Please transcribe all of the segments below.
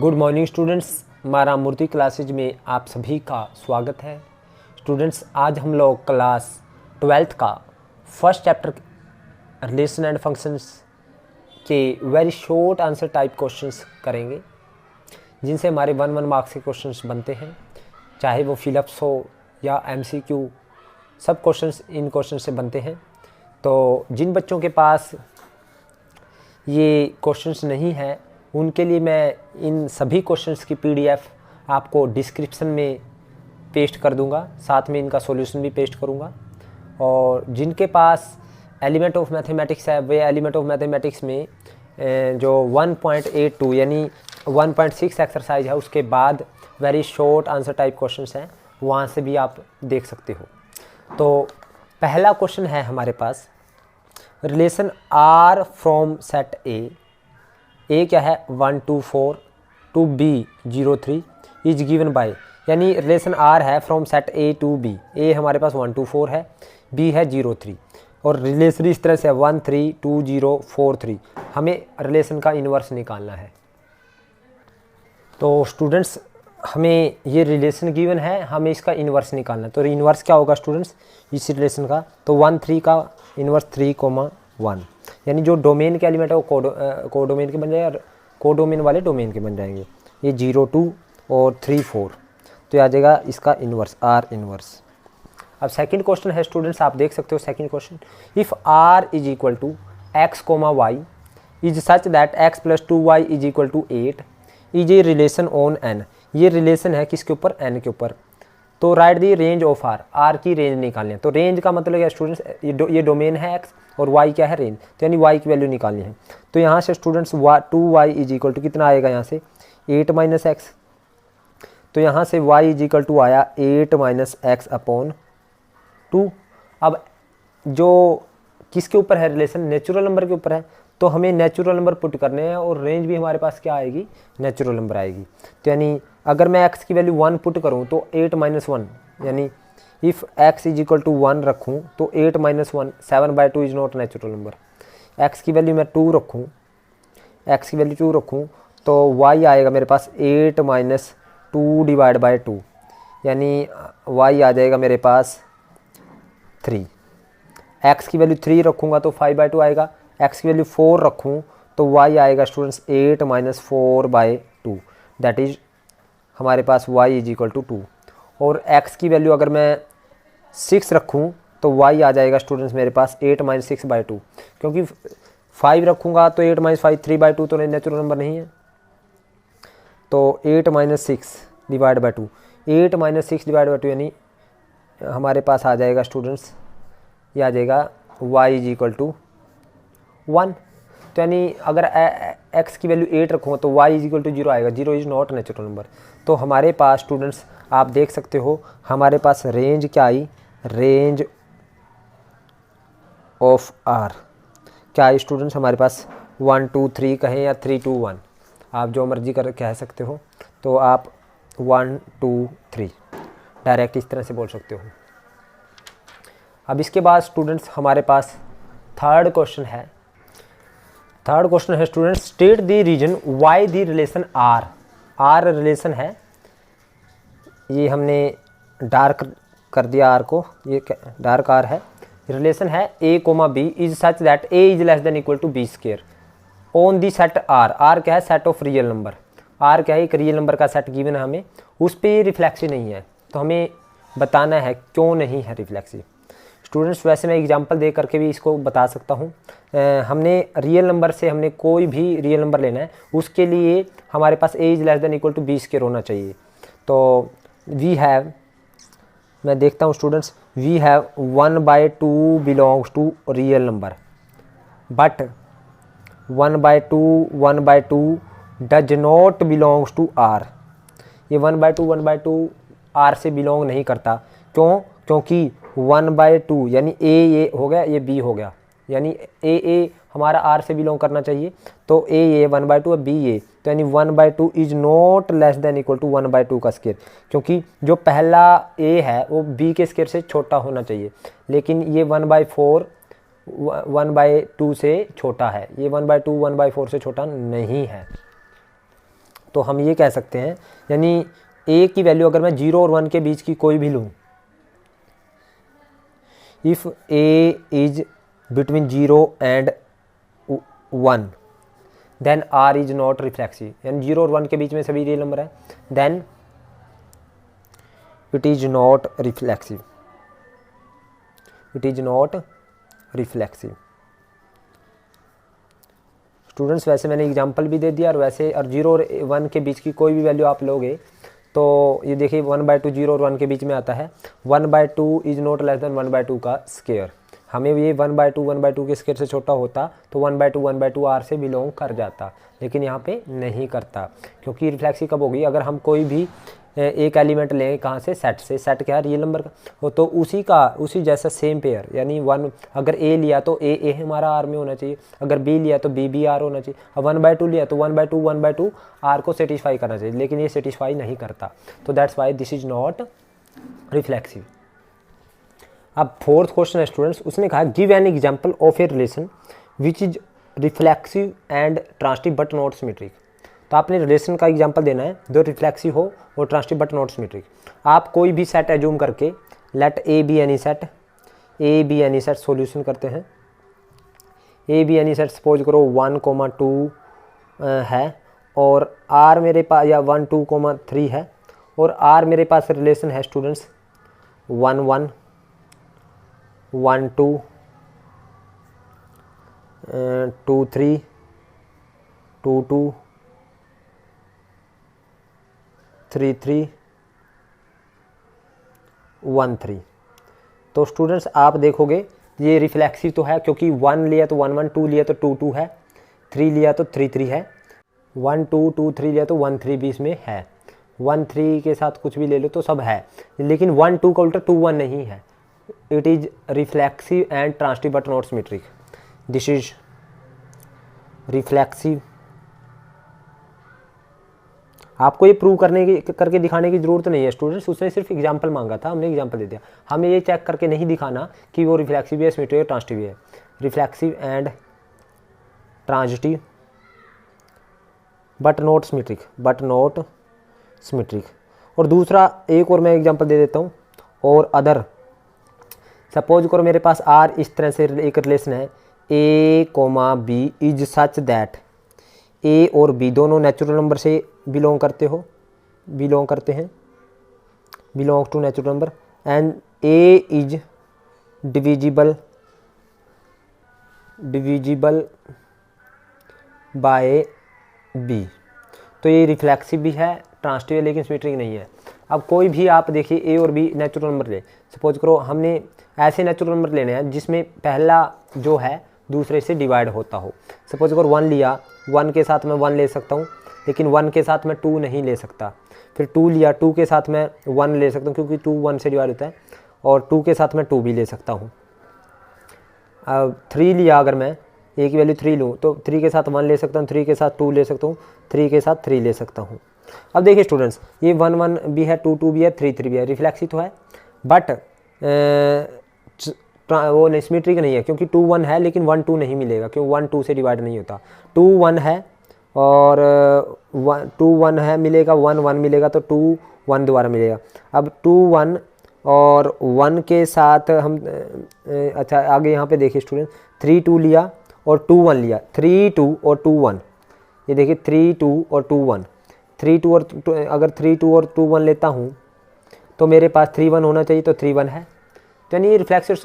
Good morning students, मारा मूर्ति classes में आप सभी का स्वागत है। स्टूडेंट्स, आज हम लोग क्लास 12th का first chapter relation and functions के very short answer type questions करेंगे, जिनसे हमारे 1 मार्क्स के क्वेश्चंस बनते हैं, चाहे वो फिलअप्स हो या MCQ, सब क्वेश्चंस इन क्वेश्चन से बनते हैं। तो जिन बच्चों के पास ये क्वेश्चंस नहीं है, उनके लिए मैं इन सभी क्वेश्चंस की PDF आपको डिस्क्रिप्शन में पेस्ट कर दूंगा, साथ में इनका सॉल्यूशन भी पेस्ट करूंगा। और जिनके पास एलिमेंट ऑफ मैथमेटिक्स है, वे एलिमेंट ऑफ मैथमेटिक्स में जो 1.82 यानी 1.6 एक्सरसाइज है, उसके बाद very short answer type questions हैं, वहाँ से भी आप देख सकते हो। तो पहला क्वेश्चन है हमारे पास, relation R from set A क्या है 1 2 4 to B 0 3 is given by, यानी रिलेशन R है from set A to B। A हमारे पास 1 2 4 है, B है 0 3, और रिलेशन इस तरह से 1 3 2 0 4 3। हमें रिलेशन का इन्वर्स निकालना है। तो स्टूडेंट्स, हमें ये रिलेशन गिवन है, हमें इसका इन्वर्स निकालना है। तो इन्वर्स क्या होगा स्टूडेंट्स इस रिलेशन का? तो 1 3 का इन्वर्स 3,1, यानी जो डोमेन के एलिमेंट है वो कोडोमेन के बन जाएंगे और कोडोमेन वाले डोमेन के बन जाएंगे। ये 0 2 और 3 4, तो आ जाएगा इसका इन्वर्स R इन्वर्स। अब सेकंड क्वेश्चन है स्टूडेंट्स, आप देख सकते हो second question, if R is equal to x, y is such that x plus 2y is equal to 8 is a relation on n। ये रिलेशन है किसके ऊपर? n के ऊपर। तो write the range of R की रेंज निकालनी है। तो रेंज का मतलब क्या स्टूडेंट्स, ये डोमेन है x और y क्या है? रेंज। तो यानी y की वैल्यू निकालनी है। तो यहाँ से students 2y is equal to कितना आएगा? यहाँ से 8 माइनस एक्स। तो यहाँ से y इज इक्वल टू आया 8 माइनस एक्स अपॉन 2। अब जो किसके ऊपर है रिलेशन? नेचुरल नंबर के ऊपर है, तो हमें नेचुरल नंबर पुट करने हैं और रेंज भी हमारे पास क्या आएगी? नेचुरल नंबर आएगी। तो यानी अगर मैं x की वैल्यू 1 पुट करूँ तो 8 माइनस 1, यानी if x is equal to 1 रखूँ तो 8 minus 1 7/2 is not natural number. x की वैल्यू मैं 2 रखूँ, x की वैल्यू 2 रखूँ तो y आएगा मेरे पास 8 माइनस 2 डिवाइड बाई 2, यानी y आ जाएगा मेरे पास 3। x की वैल्यू 3 रखूँगा तो 5/2 आएगा। x की वैल्यू 4 रखूँ तो y आएगा स्टूडेंट्स 8 माइनस 4/2, दैट इज हमारे पास y इज इक्वल टू 2। और x की वैल्यू अगर मैं 6 रखूँ तो y आ जाएगा स्टूडेंट्स मेरे पास 8 माइनस 6/2, क्योंकि 5 रखूँगा तो 8 माइनस 5 3/2 तो नेचुरल नंबर नहीं है। तो 8 minus 6 divide by 2, 8 minus 6 divide by 2 यानी हमारे पास आ जाएगा स्टूडेंट्स, ये आ जाएगा y इज इक्वल टू 1। तो यानी अगर x की वैल्यू 8 रखूँगा तो y इज इक्वल टू 0 आएगा। 0 इज नॉट नेचुरल नंबर। तो हमारे पास स्टूडेंट्स आप देख सकते हो हमारे पास रेंज क्या आई? रेंज ऑफ R क्या आई स्टूडेंट्स? हमारे पास 1 2 3 कहें या 3 2 1, आप जो मर्जी कर कह सकते हो। तो आप 1 2 3 डायरेक्ट इस तरह से बोल सकते हो। अब इसके बाद स्टूडेंट्स हमारे पास थर्ड क्वेश्चन है। थर्ड क्वेश्चन है students, state the reason why the relation R relation है, ये हमने डार्क कर दिया R को, ये डार्क R है। रिलेशन है A, B is such that A is less than equal to B square on the सेट R क्या है? Set of real number. R क्या है? एक रियल नंबर का सेट गिवन है हमें, उस पर रिफ्लेक्सिव नहीं है। तो हमें बताना है क्यों नहीं है रिफ्लेक्सिव। स्टूडेंट्स, वैसे मैं एग्जांपल दे करके भी इसको बता सकता हूँ। हमने रियल नंबर से हमने कोई भी रियल नंबर लेना है, उसके लिए हमारे पास A is less than equal to B square होना चाहिए। तो वी हैव, मैं देखता हूँ students, we have 1/2 belongs to real number, but 1/2 does not belongs to R। ये 1/2 R से बिलोंग नहीं करता। क्यों? क्योंकि 1/2 यानी ये हो गया, ये B हो गया, यानी ए हमारा R से बिलोंग करना चाहिए। तो ये 1/2 है, B ये, तो यानी 1/2 is not less than equal to 1/2 का स्क्वायर, क्योंकि जो पहला A है वो B के स्क्वायर से छोटा होना चाहिए, लेकिन ये 1/4 1/2 से छोटा है, ये 1/2 1/4 से छोटा नहीं है। तो हम ये कह सकते हैं, यानी ए की वैल्यू अगर मैं 0 और 1 के बीच की कोई भी लूँ, if a is between 0 and 1 then R is not reflexive, यानी 0 और 1 के बीच में सभी रियल नंबर है, then it is not reflexive, it is not reflexive. Students वैसे मैंने एग्जांपल भी दे दिया, और वैसे और 0 और 1 के बीच की कोई भी वैल्यू आप लोगे तो ये देखिए 1/2 0 और 1 के बीच में आता है, 1/2 इज नॉट लेस देन 1/2 का स्क्वायर। हमें ये 1/2 के स्क्वायर से छोटा होता तो 1/2 आर से बिलोंग कर जाता, लेकिन यहाँ पे नहीं करता, क्योंकि रिफ्लेक्सिव कब होगी, अगर हम कोई भी एक एलिमेंट लें कहाँ से, सेट से, सेट क्या है रियल नंबर का हो, तो उसी जैसा सेम पेयर, यानी 1 अगर ए लिया तो ए हमारा आर में होना चाहिए, अगर बी लिया तो बी आर होना चाहिए, अब 1/2 लिया तो 1/2 आर को सेटिस्फाई करना चाहिए, लेकिन ये सेटिस्फाई नहीं करता, तो that's why this is not reflexive. अब फोर्थ क्वेश्चन है स्टूडेंट्स, उसने कहा give an example of a relation which is reflexive and transitive but not symmetric. तो आपने रिलेशन का एग्जांपल देना है जो रिफ्लेक्सिव हो और ट्रांसटिव बट नॉट सिमेट्रिक। आप कोई भी सेट एज्यूम करके, let A B any set, A B any set solution करते हैं, A B any set suppose करो 1,2 है, और आर मेरे पास या 1,2,3 है, और आर मेरे पास रिलेशन है स्टूडेंट्स 1,1 1,2 2,3 2,2 3,3 1,3। तो स्टूडेंट्स आप देखोगे ये रिफ्लेक्सिव तो है, क्योंकि 1 लिया तो 1,1, 2 लिया तो 2,2 है, 3 लिया तो 3,3 है, 1,2 2,3 लिया तो 1,3 भी इसमें है, 1,3 के साथ कुछ भी ले लो तो सब है, लेकिन 1,2 का उल्टा 2,1 नहीं है। It is reflexive and transitive but not symmetric, this is reflexive. आपको ये प्रूव करके दिखाने की जरूरत नहीं है स्टूडेंट्स, उसने सिर्फ एग्जांपल मांगा था, हमने एग्जांपल दे दिया। हमें ये चेक करके नहीं दिखाना कि वो रिफ्लेक्सिव है, सिमेट्रिक है, ट्रांसटिव है। Reflexive and transitive but not symmetric, but not symmetric. और दूसरा एक और मैं एग्जांपल दे देता हूँ, और अदर सपोज करो मेरे पास आर इस तरह से एक रिलेशन है, A comma B is such that A और बी दोनों नेचुरल नंबर से बिलोंग करते हैं, belong to natural number, and A is divisible by B. तो ये रिफ्लेक्सिव भी है, ट्रांसटिव है, लेकिन सिमेट्रिक नहीं है। अब कोई भी आप देखिए ए और बी नेचुरल नंबर ले, सपोज करो हमने ऐसे नेचुरल नंबर लेने हैं जिसमें पहला जो है दूसरे से डिवाइड होता हो। सपोज करो 1 लिया, 1 के साथ मैं 1 ले सकता हूँ, लेकिन 1 के साथ मैं 2 नहीं ले सकता। फिर 2 लिया, 2 के साथ मैं 1 ले सकता हूँ, क्योंकि 2 1 से डिवाइड होता है, और 2 के साथ मैं 2 भी ले सकता हूँ। अब 3 लिया, अगर मैं ए की वैल्यू 3 लूँ तो 3 के साथ 1 ले सकता हूँ, 3 के साथ 2 ले सकता हूँ, 3 के साथ 3 ले सकता हूँ। अब देखिए स्टूडेंट्स, ये 1 1 भी है, 2 2 भी है, 3 3 भी है, रिफ्लेक्सिव तो है, बट वो नहीं सिमेट्रिक नहीं है, क्योंकि 2 1 है लेकिन 1 2 नहीं मिलेगा, क्योंकि 1 2 से डिवाइड नहीं होता। 2 1 है और 2 1 है मिलेगा, 1 1 मिलेगा, तो 2 1 दोबारा मिलेगा। अब 2 1 और 1 के साथ हम अच्छा आगे यहाँ पे देखिए स्टूडेंट, 3 2 लिया और 2 1 लिया, 3 2 और 2 1, ये देखिए 3 2 और 2 1, 3 2 और अगर 3 2 और 2 1 लेता हूँ तो मेरे पास 3 1 होना चाहिए, तो 3 1 है। तो यानी ये रिफ्लेक्सिव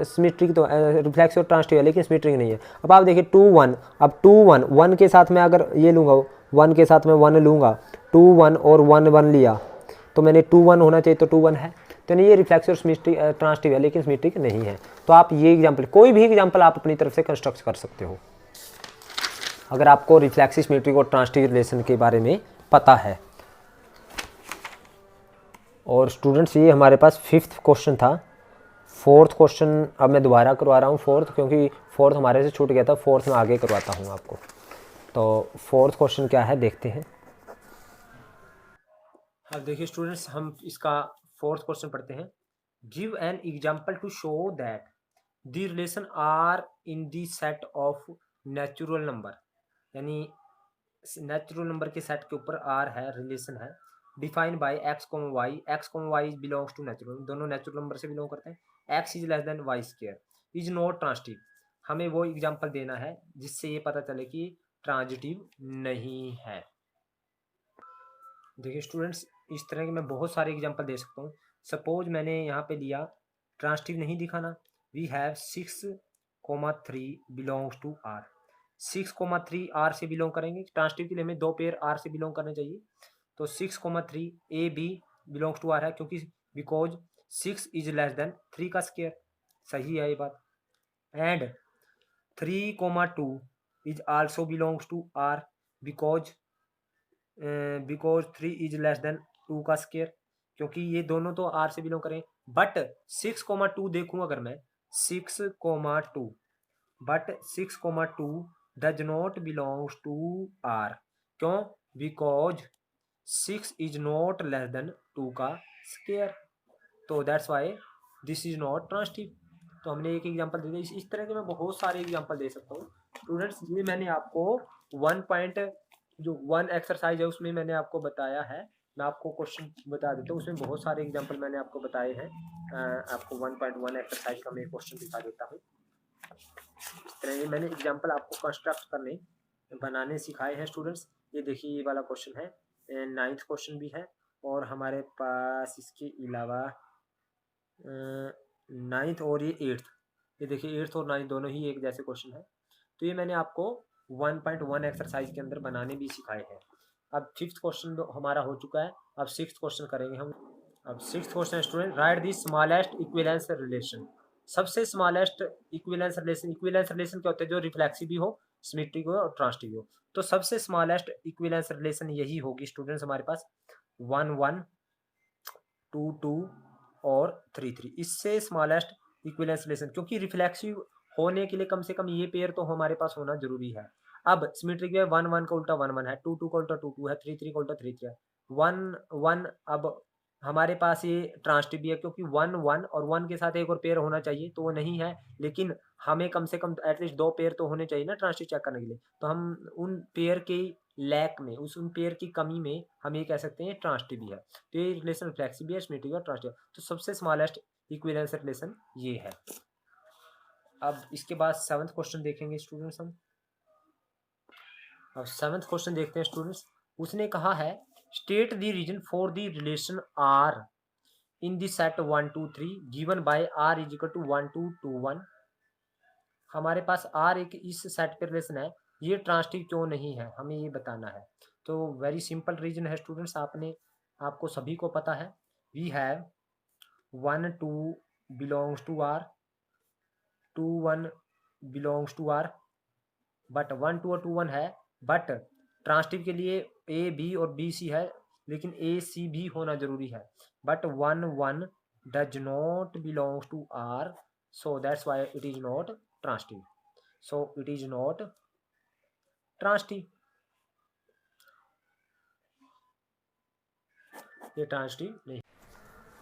सिमेट्रिक तो रिफ्लेक्सिव ट्रांसटिव है, लेकिन सिमेट्रिक नहीं है। अब आप देखिए 2 1, अब 2 1 1 के साथ मैं अगर ये लूँगा, 1 के साथ मैं 1 लूँगा, 2 1 और 1 1 लिया, तो मैंने 2 1 होना चाहिए, तो 2 1 है। तो नहीं ये रिफ्लेक्सिव सिमेट्रिक ट्रांसटिव है, लेकिन सिमेट्रिक नहीं है। तो आप ये एग्जाम्पल, कोई भी एग्जाम्पल आप अपनी तरफ से कंस्ट्रक्ट कर सकते हो, अगर आपको रिफ्लेक्सिव सिमेट्रिक और ट्रांसटिव रिलेशन के बारे में पता है। और स्टूडेंट्स ये हमारे पास 5th क्वेश्चन था। 4th क्वेश्चन अब मैं दोबारा करवा रहा हूँ 4th, क्योंकि 4th हमारे से छूट गया था, 4th में आगे करवाता हूँ आपको। तो 4th क्वेश्चन क्या है देखते हैं। अब देखिए स्टूडेंट्स, हम इसका 4th क्वेश्चन पढ़ते हैं। Give an example to show that the relation R in the set of natural number, यानी नेचुरल नंबर के सेट के ऊपर आर है, रिलेशन है, defined by x comma y, x comma y belongs to natural, दोनों natural number से belong करते हैं, x is less than y square, is not transitive. हमें वो एग्जांपल देना है जिससे ये पता चले कि ट्रांजिटिव नहीं है। देखिए स्टूडेंट्स, इस तरह के मैं बहुत सारे एग्जांपल दे सकता हूँ। सपोज मैंने यहाँ पे लिया ट्रांजिटिव नहीं दिखाना, we have 6,3 belongs to R, 6,3 R से बिलोंग करेंगे, ट्रांजिटिव के लिए हमें 2 पेयर आर से बिलोंग करने चाहिए, तो 6,3 A B belongs to R है, क्योंकि बिकॉज 6 इज लेस देन 3 का स्क्वायर, सही है ये बात। And 3,2 is also belongs to R because 3 is less than 2 का स्क्वायर, क्योंकि ये दोनों तो आर से बिलोंग करें। बट 6,2 देखूं अगर मैं 6,2, but 6,2 does not belongs to R, क्यों? Because 6 is not less than 2 का स्क्वायर, तो that's why this is not transitive. तो हमने एक एग्जांपल दे दिया। इस तरह के मैं बहुत सारे एग्जांपल दे सकता हूँ स्टूडेंट्स। ये मैंने आपको 1 एक्सरसाइज है उसमें मैंने आपको बताया है, मैं आपको क्वेश्चन बता देता हूँ, उसमें बहुत सारे एग्जांपल मैंने आपको बताए हैं। आपको 1.1 एक्सरसाइज का मैं क्वेश्चन दिखा देता हूँ। इस तरह मैंने एग्जांपल आपको कंस्ट्रक्ट करने बनाने सिखाए हैं स्टूडेंट्स। ये देखिए ये वाला क्वेश्चन है, 9th क्वेश्चन भी है, और हमारे पास इसके अलावा 9th और ये 8th, ये देखिए 8th और 9th दोनों ही एक जैसे क्वेश्चन है। तो ये मैंने आपको 1.1 एक्सरसाइज के अंदर बनाने भी सिखाए हैं। अब 5th क्वेश्चन हमारा हो चुका है, अब 6th क्वेश्चन करेंगे हम। अब 6th question student, write the smallest equivalence relation. सबसे smallest equivalence relation, equivalence relation क्या होते हैं? जो रिफ्लेक्सिव भी हो, सिमेट्रिक हो और ट्रांजिटिव हो। तो सबसे स्मॉलेस्ट इक्विवेलेंस रिलेशन यही होगी स्टूडेंट्स हमारे पास 1 1 2 2 और 3 3। इससे स्मॉलेस्ट इक्विवेलेंस रिलेशन, क्योंकि रिफ्लेक्सिव होने के लिए कम से कम ये पेयर तो हमारे पास होना जरूरी है। अब सिमेट्रिक में 1 1 का उल्टा 1 1 है, 2 2 का उल्टा 2 2 है, 3 3 का उल्टा 3 3 है, 1 1। अब हमारे पास ये ट्रांजिटिव भी है, क्योंकि 1 1 और 1 के साथ एक और पेयर होना चाहिए, तो वो नहीं है, लेकिन हमें कम से कम एटलीस्ट 2 पेयर तो होने चाहिए ना ट्रांजिटिव चेक करने के लिए। तो हम उन पेयर के लैक में, उन पेयर की कमी में हम ये कह सकते हैं ट्रांजिटिव भी है। तो ये रिलेशन रिफ्लेक्सिव भी है, सिमेट्रिक और ट्रांजिटिव। तो सबसे स्मॉलेस्ट इक्विवेलेंस रिलेशन ये है। अब इसके बाद 7th क्वेश्चन देखेंगे स्टूडेंट्स हम। अब 7th क्वेश्चन देखते हैं स्टूडेंट्स। उसने कहा है state the reason for the relation R in the set 1 2 3 given by R is equal to 1 2 2 1। हमारे पास आर एक इस सेट पे रिलेशन है, ये ट्रांजिटिव क्यों नहीं है, हमें ये बताना है। तो वेरी सिंपल रीजन है स्टूडेंट्स, आपको सभी को पता है। We have 1 2 belongs to R, 2 1 belongs to R, but 1 2 और 2 1 है, बट ट्रांजिटिव के लिए ए बी और बी सी है, लेकिन ए सी भी होना जरूरी है। But 1 1 does not belongs to R, so that's why it is not transitive, so it is not transitive, ये ट्रांजिटिव नहीं।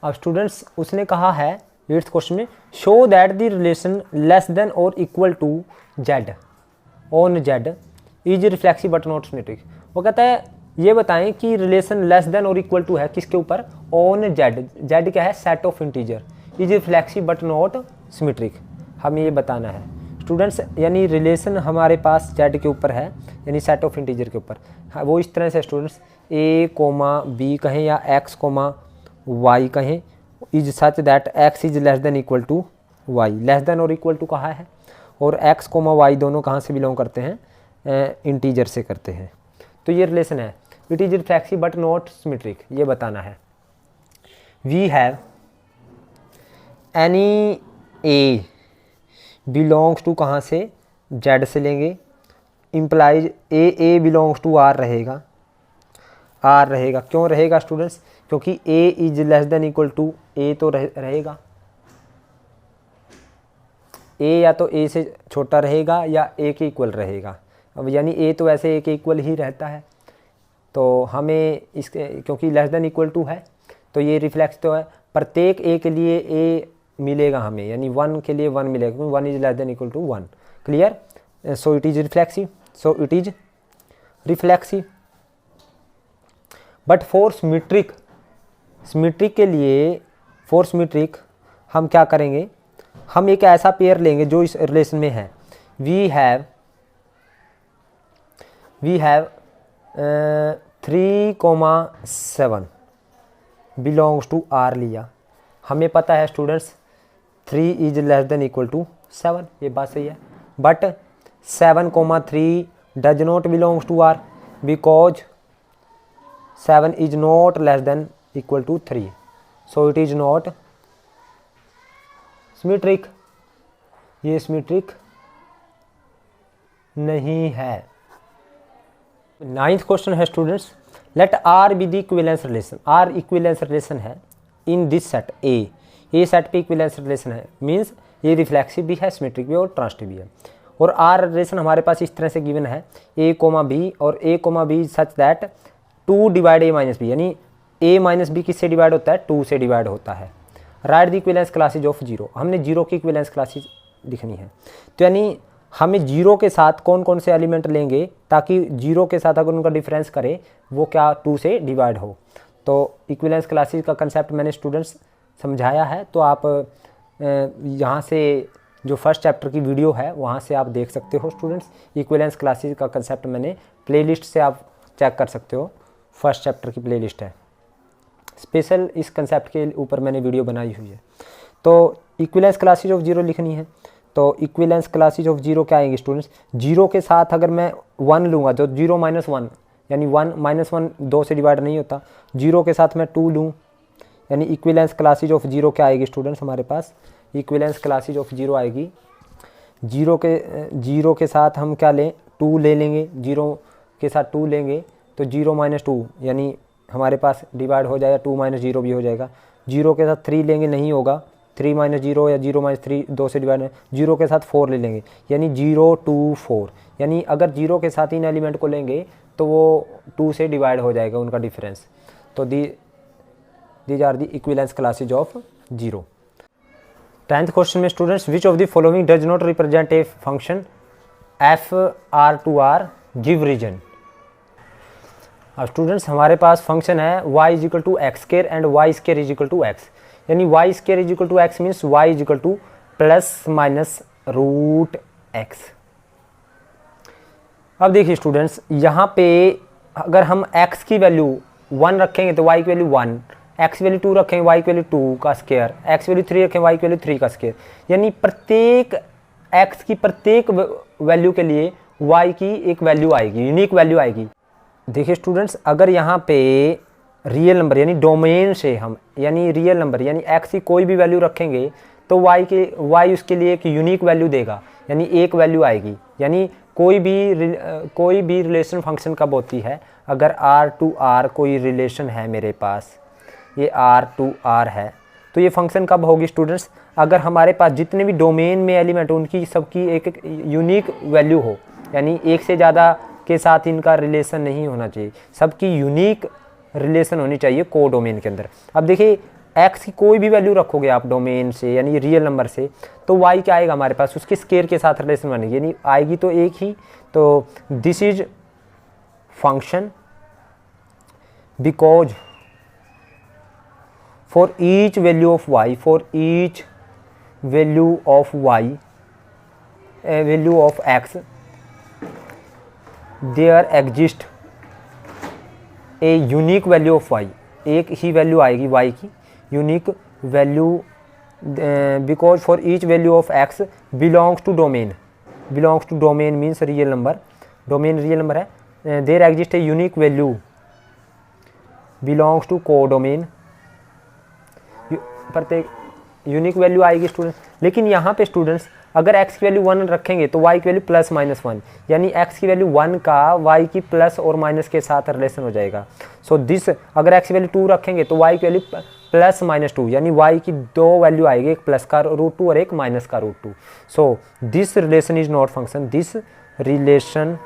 अब स्टूडेंट्स उसने कहा है 8th क्वेश्चन में, show that the relation less than और equal to Z on Z is reflexive but not symmetric. वो कहता है ये बताएं कि रिलेशन लेस देन और इक्वल टू है किसके ऊपर? On Z. जेड क्या है? Set of integer. Is reflexive but not symmetric, हमें ये बताना है स्टूडेंट्स। यानी रिलेशन हमारे पास जेड के ऊपर है, यानी सेट ऑफ इंटीजर के ऊपर। हाँ, वो इस तरह से स्टूडेंट्स ए कोमा बी कहें या एक्स कोमा वाई कहें, is such that x is less than equal to y. Less than और इक्वल टू कहा है, और एक्स कोमा वाई दोनों कहाँ से बिलोंग करते हैं? इंटीजर से करते हैं। तो ये रिलेशन है, it is reflexive but not symmetric, ये बताना है। We have any A belongs to कहाँ से? जेड से लेंगे, implies A belongs to R रहेगा, आर रहेगा। क्यों रहेगा स्टूडेंट्स? क्योंकि A is less than equal to A तो रहेगा, ए या तो ए से छोटा रहेगा या ए के इक्वल रहेगा। अब यानी ए तो वैसे ए के इक्वल ही रहता है, तो हमें इसके क्योंकि लेस देन इक्वल टू है तो ये रिफ्लेक्स तो है, प्रत्येक ए के लिए ए मिलेगा हमें, यानी 1 के लिए 1 मिलेगा, क्योंकि 1 is less than equal to 1। Clear? So it is reflexive, so it is reflexive. But for symmetric, symmetric के लिए, फॉर सिमेट्रिक हम क्या करेंगे, हम एक ऐसा पेयर लेंगे जो इस रिलेशन में है। We have 3,7 belongs to R लिया। हमें पता है students 3 is less than equal to 7, ये बात सही है। But 7,3 does not belongs to R because 7 is not less than equal to 3, so it is not symmetric. ये सिमेट्रिक नहीं है। 9th क्वेश्चन है students, let R be the equivalence relation. R equivalence relation है in this set A set पे equivalence relation है, means ये reflexive भी है, सिमेट्रिक भी और ट्रांजिटिव भी है। और आर रिलेशन हमारे पास इस तरह से गिवन है ए कोमा बी, और A comma B such that 2 divide A minus B, यानी ए माइनस बी किससे डिवाइड होता है, 2 से डिवाइड होता है। Write the equivalence classes of zero, हमने जीरो की इक्विवेलेंस क्लासेज लिखनी है। तो यानी हमें जीरो के साथ कौन कौन से एलिमेंट लेंगे ताकि जीरो के साथ अगर उनका डिफरेंस करे वो क्या 2 से डिवाइड हो। तो इक्विवेलेंस क्लासेज का कंसेप्ट मैंने स्टूडेंट्स समझाया है, तो आप यहाँ से जो फर्स्ट चैप्टर की वीडियो है वहाँ से आप देख सकते हो स्टूडेंट्स। इक्विवेलेंस क्लासेज का कंसेप्ट मैंने प्लेलिस्ट से आप चेक कर सकते हो, फर्स्ट चैप्टर की प्लेलिस्ट है, स्पेशल इस कंसेप्ट के ऊपर मैंने वीडियो बनाई हुई है। तो इक्विवेलेंस क्लासेज ऑफ जीरो लिखनी है। तो इक्विवेलेंस क्लासेज ऑफ जीरो क्या आएंगे स्टूडेंट्स, जीरो के साथ अगर मैं 1 लूँगा तो 0 - 1, यानी 1 - 1 2 से डिवाइड नहीं होता। जीरो के साथ मैं 2 लूँ, यानी इक्विवेलेंस क्लासेज ऑफ जीरो क्या आएगी स्टूडेंट्स, हमारे पास इक्विवेलेंस क्लासेज ऑफ जीरो आएगी। जीरो के साथ हम क्या लें, 2 ले लेंगे, जीरो के साथ 2 लेंगे तो 0 - 2 यानी हमारे पास डिवाइड हो जाएगा, 2 - 0 भी हो जाएगा। जीरो के साथ 3 लेंगे, नहीं होगा, 3 - 0 या 0 - 3 2 से डिवाइड। जीरो के साथ 4 ले लेंगे, यानी 0 2 4, यानी अगर जीरो के साथ इन एलिमेंट को लेंगे तो वो 2 से डिवाइड हो जाएगा उनका डिफरेंस। तो these are the equivalence classes of zero. 10th question में students, which of the following does not represent a function F R to R, give reason. अब स्टूडेंट्स हमारे पास फंक्शन है y is equal to X square and y square is equal to X, यानी y square is equal to X means y is equal to ±√x। अब देखिए students, यहाँ पे अगर हम x की वैल्यू 1 रखेंगे तो y की वैल्यू 1, x की वैल्यू 2 रखेंगे y की वैल्यू 2 का स्क्वायर, x की वैल्यू 3 रखेंगे y की वैल्यू 3 का स्क्वायर, यानी प्रत्येक x की प्रत्येक वैल्यू के लिए y की एक वैल्यू आएगी, यूनिक वैल्यू आएगी। देखिए स्टूडेंट्स, अगर यहाँ पे रियल नंबर यानी डोमेन से हम यानी रियल नंबर यानी x की कोई भी वैल्यू रखेंगे तो y उसके लिए एक यूनिक वैल्यू देगा, यानी एक वैल्यू आएगी। यानी कोई भी रिलेशन फंक्शन कब होती है, अगर r टू r कोई रिलेशन है मेरे पास, ये r टू r है, तो ये फंक्शन कब होगी स्टूडेंट्स, अगर हमारे पास जितने भी डोमेन में एलिमेंट उनकी सबकी एक यूनिक वैल्यू हो, यानी एक से ज़्यादा के साथ इनका रिलेशन नहीं होना चाहिए, सबकी यूनिक रिलेशन होनी चाहिए को डोमेन के अंदर। अब देखिए x की कोई भी वैल्यू रखोगे आप डोमेन से यानी रियल नंबर से, तो y क्या आएगा हमारे पास, उसके स्क्वायर के साथ रिलेशन बनेगी, यानी आएगी तो एक ही। तो this is function because for each value of y, for each value of y, value of x, there exist a unique value of y, एक ही वैल्यू आएगी y की unique value, because for each value of x belongs to domain, belongs to domain means real number, domain real number है, there exist a unique value belongs to codomain, प्रत्येक unique value आएगी students. लेकिन यहाँ पे students अगर x की value 1 रखेंगे तो y की वैल्यू +-1, यानी x की वैल्यू 1 का y की प्लस और माइनस के साथ रिलेशन हो जाएगा। सो दिस, अगर x की वैल्यू 2 रखेंगे तो y की वैल्यू +-2, यानी y की 2 वैल्यू आएगी, एक प्लस का √2 और एक माइनस का √2। So this relation is not function, this relation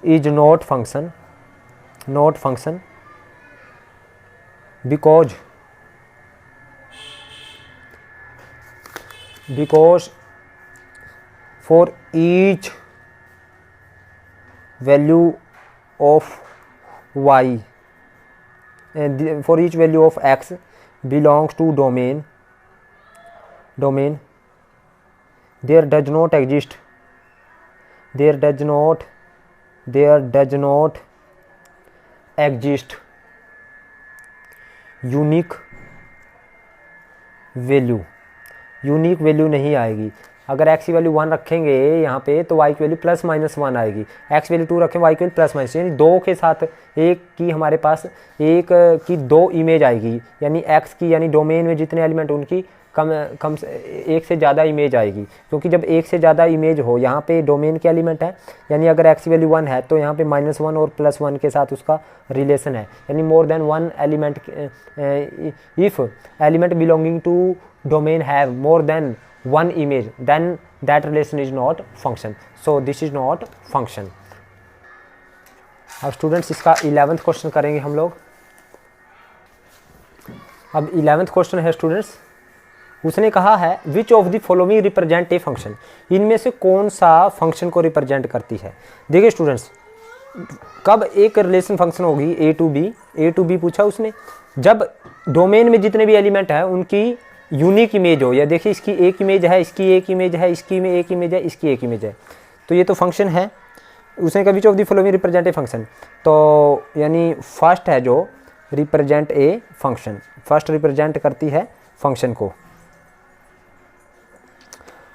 is not function, not function because for each value of y for each value of x belongs to domain there does not exist unique value नहीं आएगी। अगर x की value 1 रखेंगे यहाँ पे तो y की value plus minus 1 आएगी। x वैल्यू 2 रखें, y की वैल्यू प्लस माइनस, यानी 2 के साथ एक की हमारे पास एक की 2 इमेज आएगी, यानी x की यानी डोमेन में जितने एलिमेंट उनकी कम से एक से ज़्यादा इमेज आएगी, क्योंकि जब एक से ज़्यादा इमेज हो, यहाँ पे डोमेन के एलिमेंट है, यानी अगर x की वैल्यू 1 है तो यहाँ पे -1 और +1 के साथ उसका रिलेशन है, यानी more than one element. If element belonging to domain have more than one image, then that relation is not function, so this is not function। अब स्टूडेंट्स इसका 11th क्वेश्चन करेंगे हम लोग। अब 11th क्वेश्चन है students, उसने कहा है विच of the following represent a function, इनमें से कौन सा फंक्शन को रिप्रेजेंट करती है। देखिए स्टूडेंट्स, कब एक रिलेशन फंक्शन होगी ए टू बी पूछा उसने, जब डोमेन में जितने भी एलिमेंट हैं उनकी यूनिक इमेज हो, या देखिए इसकी एक इमेज है, इसकी एक इमेज है, इसकी में एक इमेज है, इसकी एक इमेज है, तो ये तो फंक्शन है। उसने कहा विच of the following represent a function, तो यानी फर्स्ट है जो represent a function, first represent करती है फंक्शन को।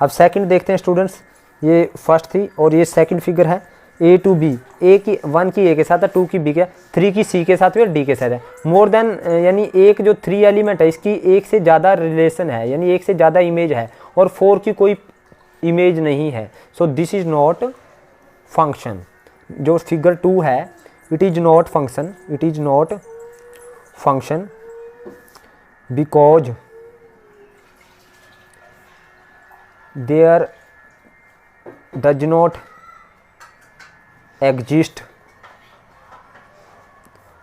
अब सेकंड देखते हैं स्टूडेंट्स, ये फर्स्ट थी और ये सेकंड फिगर है ए टू बी, ए की 1 की ए के साथ है, 2 की बी के, 3 की सी के साथ और डी के साथ है। मोर देन यानी एक जो 3 एलिमेंट है इसकी एक से ज़्यादा रिलेशन है, यानी एक से ज़्यादा इमेज है, और 4 की कोई इमेज नहीं है, so this is not function. जो फिगर 2 है it is not function because there does not exist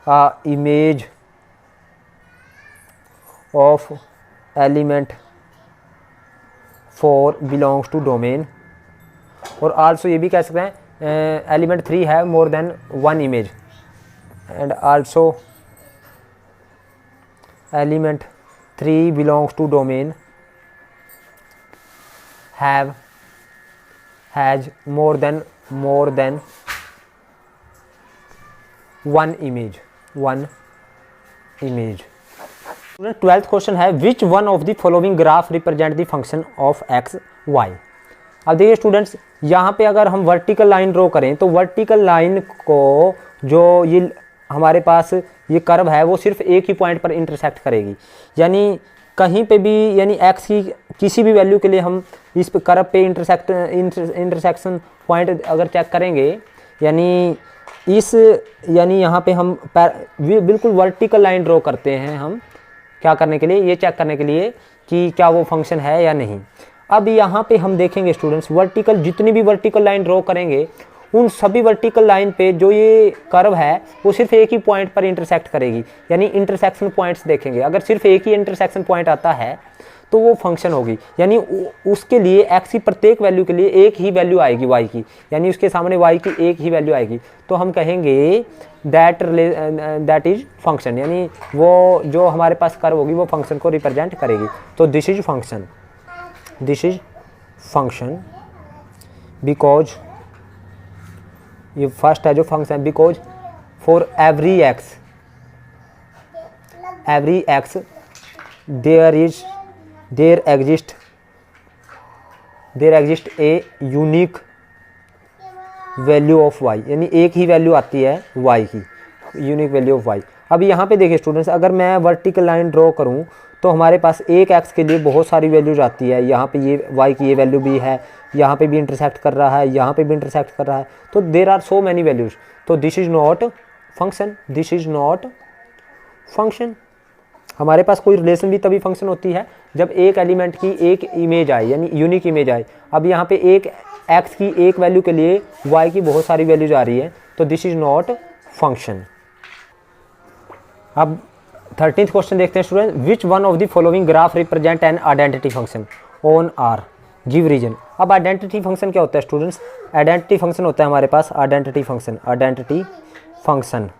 a image of element 4 belongs to domain, और आल्सो ये भी कह सकते हैं एलिमेंट 3 है more than 1 image, and also element 3 belongs to domain has more than one image। 12th question है which one of the following graph represent the function of X Y. अब देखिए स्टूडेंट्स, यहाँ पे अगर हम वर्टिकल लाइन ड्रॉ करें तो vertical line को जो ये हमारे पास ये कर्व है वो सिर्फ एक ही पॉइंट पर इंटरसेक्ट करेगी, यानी कहीं पे भी, यानी एक्स की किसी भी वैल्यू के लिए हम इस कर्व पे इंटरसेक्शन पॉइंट अगर चेक करेंगे, यानी यहाँ पे हम बिल्कुल वर्टिकल लाइन ड्रॉ करते हैं, हम क्या करने के लिए, ये चेक करने के लिए कि क्या वो फंक्शन है या नहीं। अब यहाँ पे हम देखेंगे स्टूडेंट्स, वर्टिकल जितनी भी वर्टिकल लाइन ड्रॉ करेंगे उन सभी वर्टिकल लाइन पे जो ये कर्व है वो सिर्फ एक ही पॉइंट पर इंटरसेक्ट करेगी, यानी इंटरसेक्शन पॉइंट्स देखेंगे। अगर सिर्फ एक ही इंटरसेक्शन पॉइंट आता है तो वो फंक्शन होगी, यानी उसके लिए एक्स की प्रत्येक वैल्यू के लिए एक ही वैल्यू आएगी वाई की, यानी उसके सामने वाई की एक ही वैल्यू आएगी, तो हम कहेंगे दैट इज फंक्शन, यानी वो जो हमारे पास कर्व होगी वो फंक्शन को रिप्रेजेंट करेगी। तो दिस इज फंक्शन बिकॉज ये फर्स्ट है जो function, because for every x there exist a unique value of y, यानी एक ही वैल्यू आती है वाई की, यूनिक वैल्यू ऑफ वाई। अब यहाँ पे देखिए स्टूडेंट्स, अगर मैं वर्टिकल लाइन ड्रॉ करूँ तो हमारे पास एक एक्स के लिए बहुत सारी वैल्यूज आती है, यहाँ पे ये वाई की ये वैल्यू भी है, यहाँ पे भी इंटरसेक्ट कर रहा है, यहाँ पे भी इंटरसेक्ट कर रहा है, तो there are so many values, तो दिस इज नॉट फंक्शन। हमारे पास कोई रिलेशन भी तभी फंक्शन होती है जब एक एलिमेंट की एक इमेज आए, यानी यूनिक इमेज आए। अब यहाँ पे एक एक्स की एक वैल्यू के लिए वाई की बहुत सारी वैल्यूज आ रही है, तो दिस इज नॉट फंक्शन। अब 13th क्वेश्चन देखते हैं student, which one of the following graph represent an identity function on R, give reason. अब आइडेंटिटी फंक्शन क्या होता है स्टूडेंट्स, आइडेंटिटी फंक्शन होता है हमारे पास आइडेंटिटी फंक्शन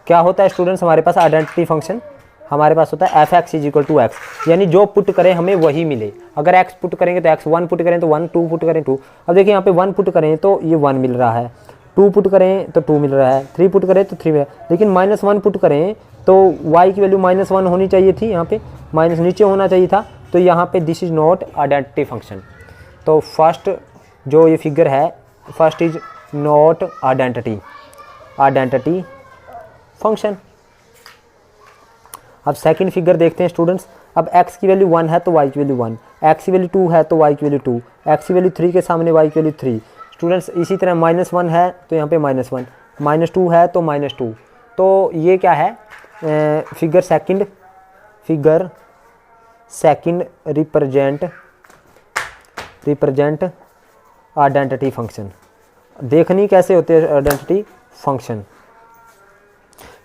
क्या होता है स्टूडेंट्स, हमारे पास आइडेंटिटी फंक्शन हमारे पास होता है f(x = x), यानी जो पुट करें हमें वही मिले। अगर x पुट करेंगे तो x, 1 पुट करें तो 1, 2 पुट करें 2। अब देखिए यहाँ पे 1 पुट करें तो ये 1 मिल रहा है, 2 पुट करें तो 2 मिल रहा है, 3 पुट करें तो 3 मिल रहा है। लेकिन -1 पुट करें तो y की वैल्यू -1 होनी चाहिए थी, यहाँ पे माइनस नीचे होना चाहिए था, तो यहाँ पे this is not identity function. तो फर्स्ट जो ये फिगर है, first is not identity function. अब सेकंड फिगर देखते हैं स्टूडेंट्स। अब x की वैल्यू 1 है तो y की वैल्यू 1, x की वैल्यू 2 है तो y की वैल्यू 2, x की वैल्यू 3 के सामने y की वैल्यू 3। स्टूडेंट्स इसी तरह -1 है तो यहाँ पे -1, -2 है तो -2। तो ये क्या है, figure second represent identity function. देखनी कैसे होते हैं आइडेंटिटी फंक्शन,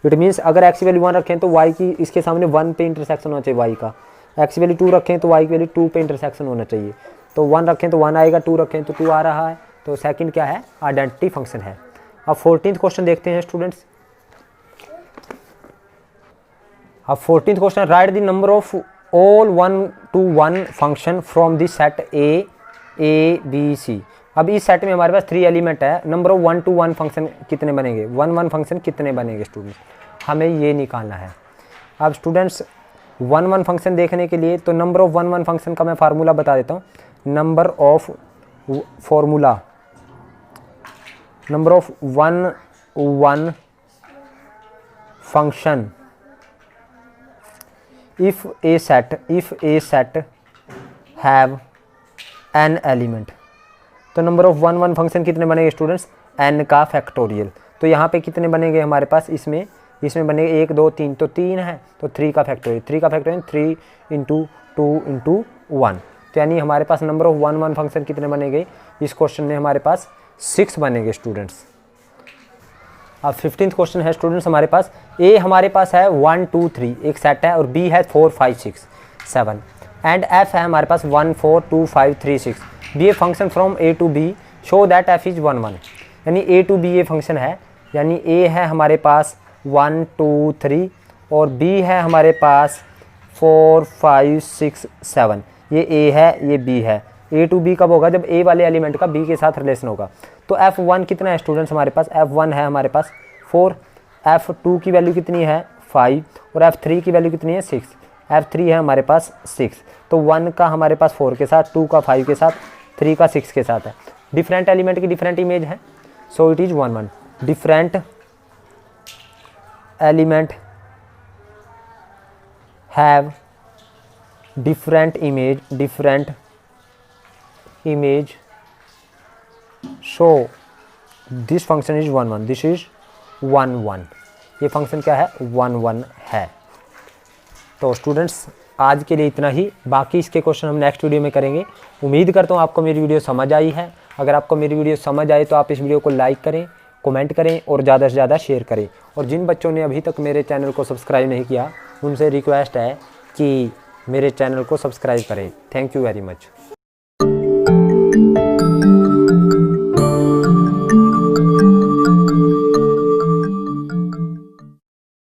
इट मीन्स अगर x की वैल्यू 1 रखें तो y की इसके सामने 1 पे इंटरसेक्शन होना चाहिए y का, x की वैल्यू 2 रखें तो y की वैल्यू 2 पे इंटरसेक्शन होना चाहिए। तो 1 रखें तो 1 आएगा, 2 रखें तो 2 आ रहा है, तो सेकंड क्या है, आइडेंटिटी फंक्शन है। अब 14th क्वेश्चन देखते हैं स्टूडेंट्स। अब 14th question, right the number of all 1 to 1 function from the set A B C। अब इस सेट में हमारे पास 3 एलिमेंट है, नंबर ऑफ 1 to 1 फंक्शन कितने बनेंगे, 1 फंक्शन कितने बनेंगे स्टूडेंट्स, हमें ये निकालना है। अब स्टूडेंट्स 1 फंक्शन देखने के लिए तो नंबर ऑफ 1 फंक्शन का मैं फार्मूला बता देता हूँ। Number of 1 function if a set have n element, तो नंबर ऑफ 1 फंक्शन कितने बनेंगे स्टूडेंट्स, n का फैक्टोरियल। तो यहाँ पे कितने बनेंगे हमारे पास, इसमें बनेंगे 1 2 3, तो 3 है तो 3 का फैक्टोरियल 3 × 2 × 1, तो यानी हमारे पास नंबर ऑफ 1 फंक्शन कितने बनेंगे इस क्वेश्चन में, हमारे पास 6 बनेंगे स्टूडेंट्स। अब 15th क्वेश्चन है स्टूडेंट्स, हमारे पास A हमारे पास है 1 2 3 एक सेट है, और B है 4 5 6 7, एंड F है हमारे पास 1 4 2 5 3 6। Be a function from A to B show that F is 1 1, यानी A to B ये फंक्शन है, यानी A है हमारे पास 1 2 3 और B है हमारे पास 4 5 6 7। ये A है ये B है। A to B कब होगा, जब A वाले एलिमेंट का B के साथ रिलेशन होगा। तो F1 कितना है स्टूडेंट्स हमारे पास, F1 है हमारे पास 4, F2 की वैल्यू कितनी है 5, और F3 की वैल्यू कितनी है 6, F3 है हमारे पास 6। तो 1 का हमारे पास 4 के साथ, 2 का 5 के साथ, 3 का 6 के साथ है। डिफरेंट एलिमेंट की डिफरेंट इमेज है, so it is 1 1। Different element have different image show this function is 1 1, this is 1 1। ये फंक्शन क्या है 1 1 है। तो स्टूडेंट्स आज के लिए इतना ही, बाकी इसके क्वेश्चन हम नेक्स्ट वीडियो में करेंगे। उम्मीद करता हूँ आपको मेरी वीडियो समझ आई है। अगर आपको मेरी वीडियो समझ आए तो आप इस वीडियो को लाइक करें, कमेंट करें और ज़्यादा से ज़्यादा शेयर करें। और जिन बच्चों ने अभी तक मेरे चैनल को सब्सक्राइब नहीं किया उनसे रिक्वेस्ट है कि मेरे चैनल को सब्सक्राइब करें। Thank you very much.